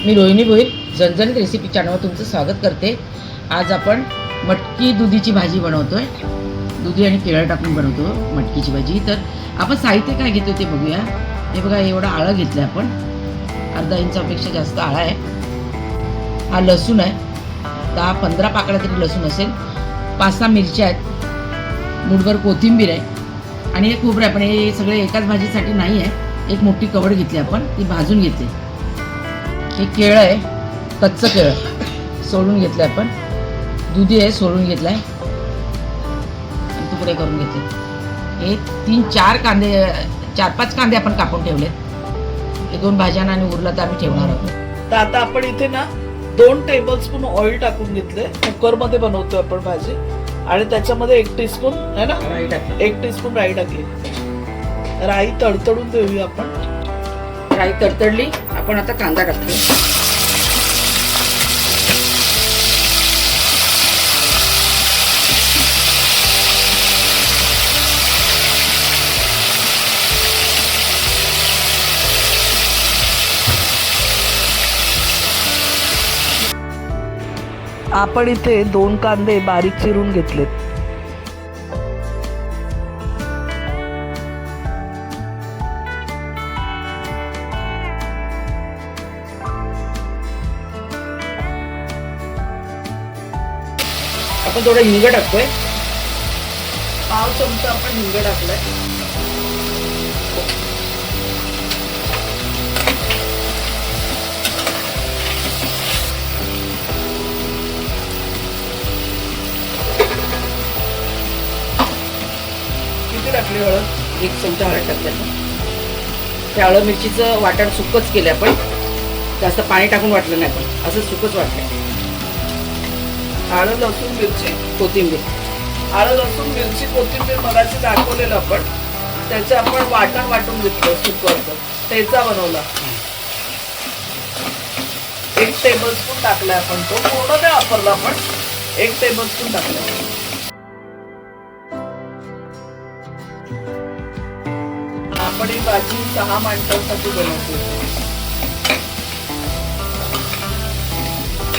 मी रोहिणी भोईर झणझणीत रेसिपी चॅनलवर तुमचं स्वागत करते। आज आपण मटकी दुधीची भाजी बनवतोय। दुधी आणि केळं टाकून बनवतो मटकीची भाजी। तर आपण साहित्य काय घेतो ते बघूया। हे बघा, एवढा आळं घेतलं आपण, अर्धा इंचापेक्षा जास्त आळा आहे। हा लसूण आहे, 10-15 पाकळ्या तरी लसूण असेल। 5-6 मिरच्या आहेत, मुठभर कोथिंबीर आहे आणि एक खोबरं आहे। पण हे सगळे एकाच भाजीसाठी नाही आहे। एक मोठी कवड घेतली आपण, ती भाजून घेतली। हे केळं आहे, कच्चं केळं सोलून घेतलं आपण। दुधी आहे, सोलून घेतलाय आणि तुकडे करून घेतले। हे 3-4 कांदे, 4-5 कांदे आपण कापून ठेवले। हे 2 भाज्यांना आणि उरला तर आम्ही ठेवणार आहोत। तर आता आपण इथे ना 2 टेबलस्पून ऑइल टाकून घेतले। कुकर मध्ये बनवतोय आपण भाजी आणि त्याच्यामध्ये 1 टीस्पून आहे ना, राई टाकली, 1 टीस्पून राई टाकली। राई तडतडून देऊया आपण। राई तडतडली, आपण आता कांदा टाकतो। आपण इथे 2 कांदे बारीक चिरून घेतलेत। आपण थोडं हिंग टाकतोय, पाव चमचा आपण हिंग टाकलाय। किती टाकली हळद? 1 चमचा हळद टाकलं। त्या हळद मिरचीचं वाटण सुकच केलं आपण, जास्त पाणी टाकून वाटलं नाही, आपण असं सुकच वाटलं। आलं, लसूण, मिरची, कोथिंबीर, आलं, लसूण, मिरची, कोथिंबीर मगाशी दाखवलेलं आपण, त्याचं आपण वाटण वाटून घेतलं सुकवचं, ठेचा बनवला। 1 टेबलस्पून टाकलाय आपण, तो पूर्ण नाही वापरला आपण, 1 टेबलस्पून टाकलाय। आपण ही भाजी 6 माणसांसाठी बनवतो।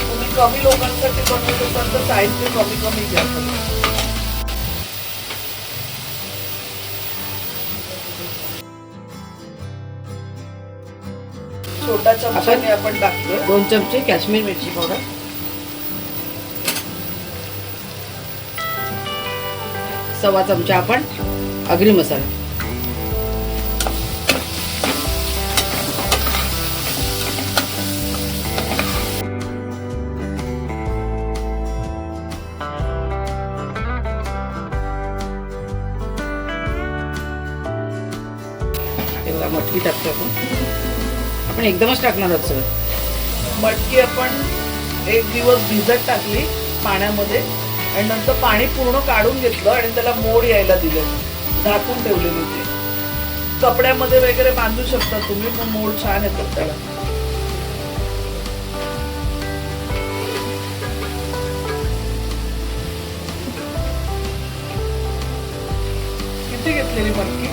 तुम्ही कमी लोकांसाठी बनवत असाल तर साहित्य कमी घ्या। छोटा चमचाने आपण टाकतोय 2 चमचे काश्मीर मिरची पावडर, 1/2 चमचा आपण आगरी मसाला, मटकी टाकतो आपण एकदमच टाकणार आहोत सगळं। मटकी आपण 1 दिवस भिजत टाकली पाण्यामध्ये आणि नंतर पाणी पूर्ण काढून घेतलं आणि त्याला मोड यायला दिले, झाकून ठेवलेली ते। कपड्यामध्ये वगैरे बांधू शकता तुम्ही, पण मोड छान येतात त्याला। किती घेतलेली मटकी?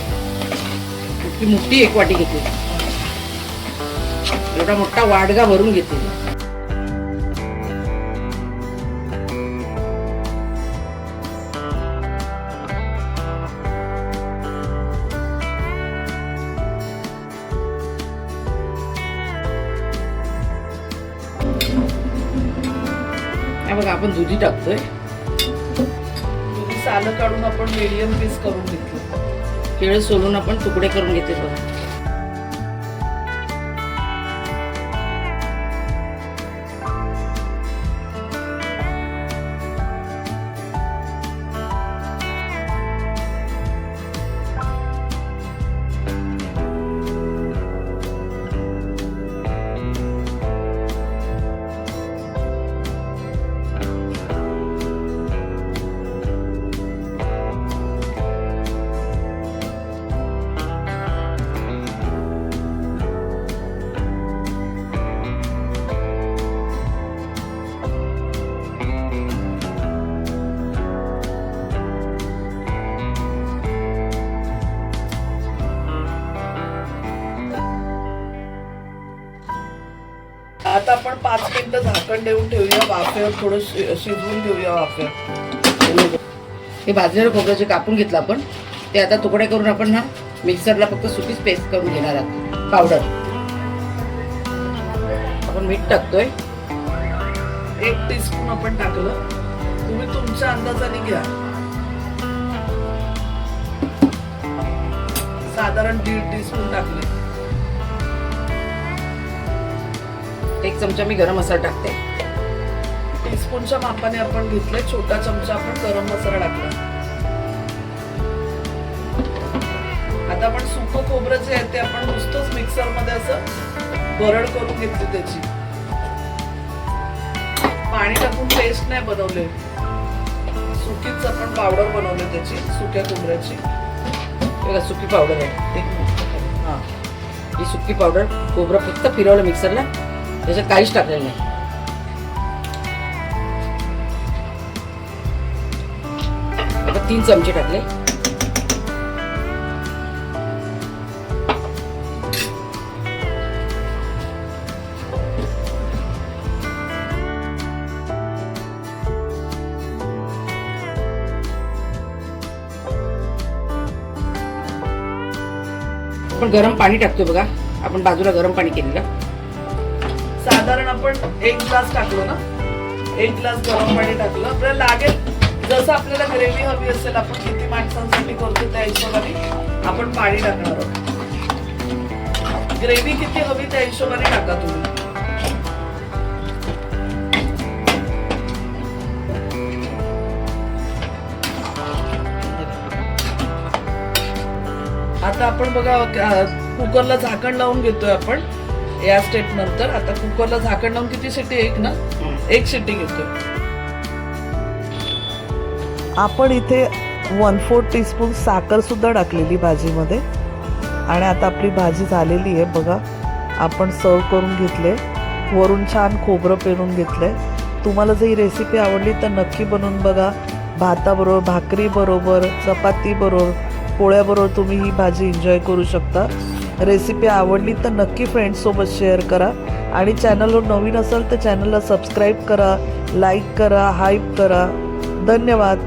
मोठी 1 वाटी घेतली, एवढा मोठा वाडगा भरून घेतली। बघा, आपण दुधी टाकतोय। दुधी सालं काढून आपण मीडियम पीस करून घेतलं। केळं सोलून आपण तुकडे करून घेते बघा। आता आपण 5 मिनिटं झाकण देऊन ठेवूया वाफेवर, थोडं शिजवून घेऊया वाफेवर. हे भाजलेलं खोबरं जे कापून घेतलं आपण ते आता तुकडे करून आपण ना मिक्सरला फक्त सुकीच पेस्ट करून घेणार आहोत. पावडर आपण मीठ टाकतोय 1 टीस्पून आपण टाकलं. तुम्ही तुमच्या अंदाजाने घ्या. साधारण 1.5 टीस्पून टाकले. 1 चमचा मी गरम मसाला टाकते. टीस्पूनच्या मापाने आपण घेतले. छोटा चमचा आपण गरम मसाला टाकला. आता आपण सुकं खोबरं जे आहे ते आपण नुसतंच मिक्सर मध्ये असं भरड करून घेतली त्याची. पाणी टाकून पेस्ट नाही बनवले, सुकीच आपण पावडर बनवली त्याची, सुक्या खोबऱ्याची. बघा सुकी पावडर आहे. हां, ही सुकी पावडर खोबरं फक्त फिरवलं मिक्सरला, त्याच्यात काहीच टाकलेलं नाही. आता 3 चमचे टाकले. आपण गरम पाणी टाकतो बघा. आपण बाजूला गरम पाणी केलेलं. साधारण आपण 1 ग्लास टाकलो ना, 1 ग्लास गरम पाणी टाकलं. आपल्याला लागेल जसं आपल्याला ग्रेव्ही हवी असेल, आपण किती माणसांसाठी करतो त्या हिशोबाने आपण पाणी टाकणार आहोत. ग्रेव्ही किती हवी त्या हिशोबाने टाका तुम्ही. आता आपण बघा कुकरला झाकण लावून घेतोय आपण या स्टेप नंतर. आता कुकरला झाकण लावून किती शिट्टी? 1 ना, 1 शिट्टी घेतोय आपण. इथे 1/4 टीस्पून साखर सुद्धा टाकलेली भाजीमध्ये. आणि आता आपली भाजी झालेली आहे बघा. आपण सर्व करून घेतले. वरून छान खोबरं पेरून घेतलंय. तुम्हाला जर ही रेसिपी आवडली तर नक्की बनवून बघा. भाताबरोबर, भाकरी बरोबर, चपाती बरोबर, पोळ्याबरोबर तुम्ही ही भाजी एन्जॉय करू शकता. रेसिपी आवडली तर नक्की फ्रेंड्ससोबत शेअर करा. आणि चॅनलवर नवीन असाल तर चॅनलला सबस्क्राईब करा, लाईक करा, हाईप करा. धन्यवाद.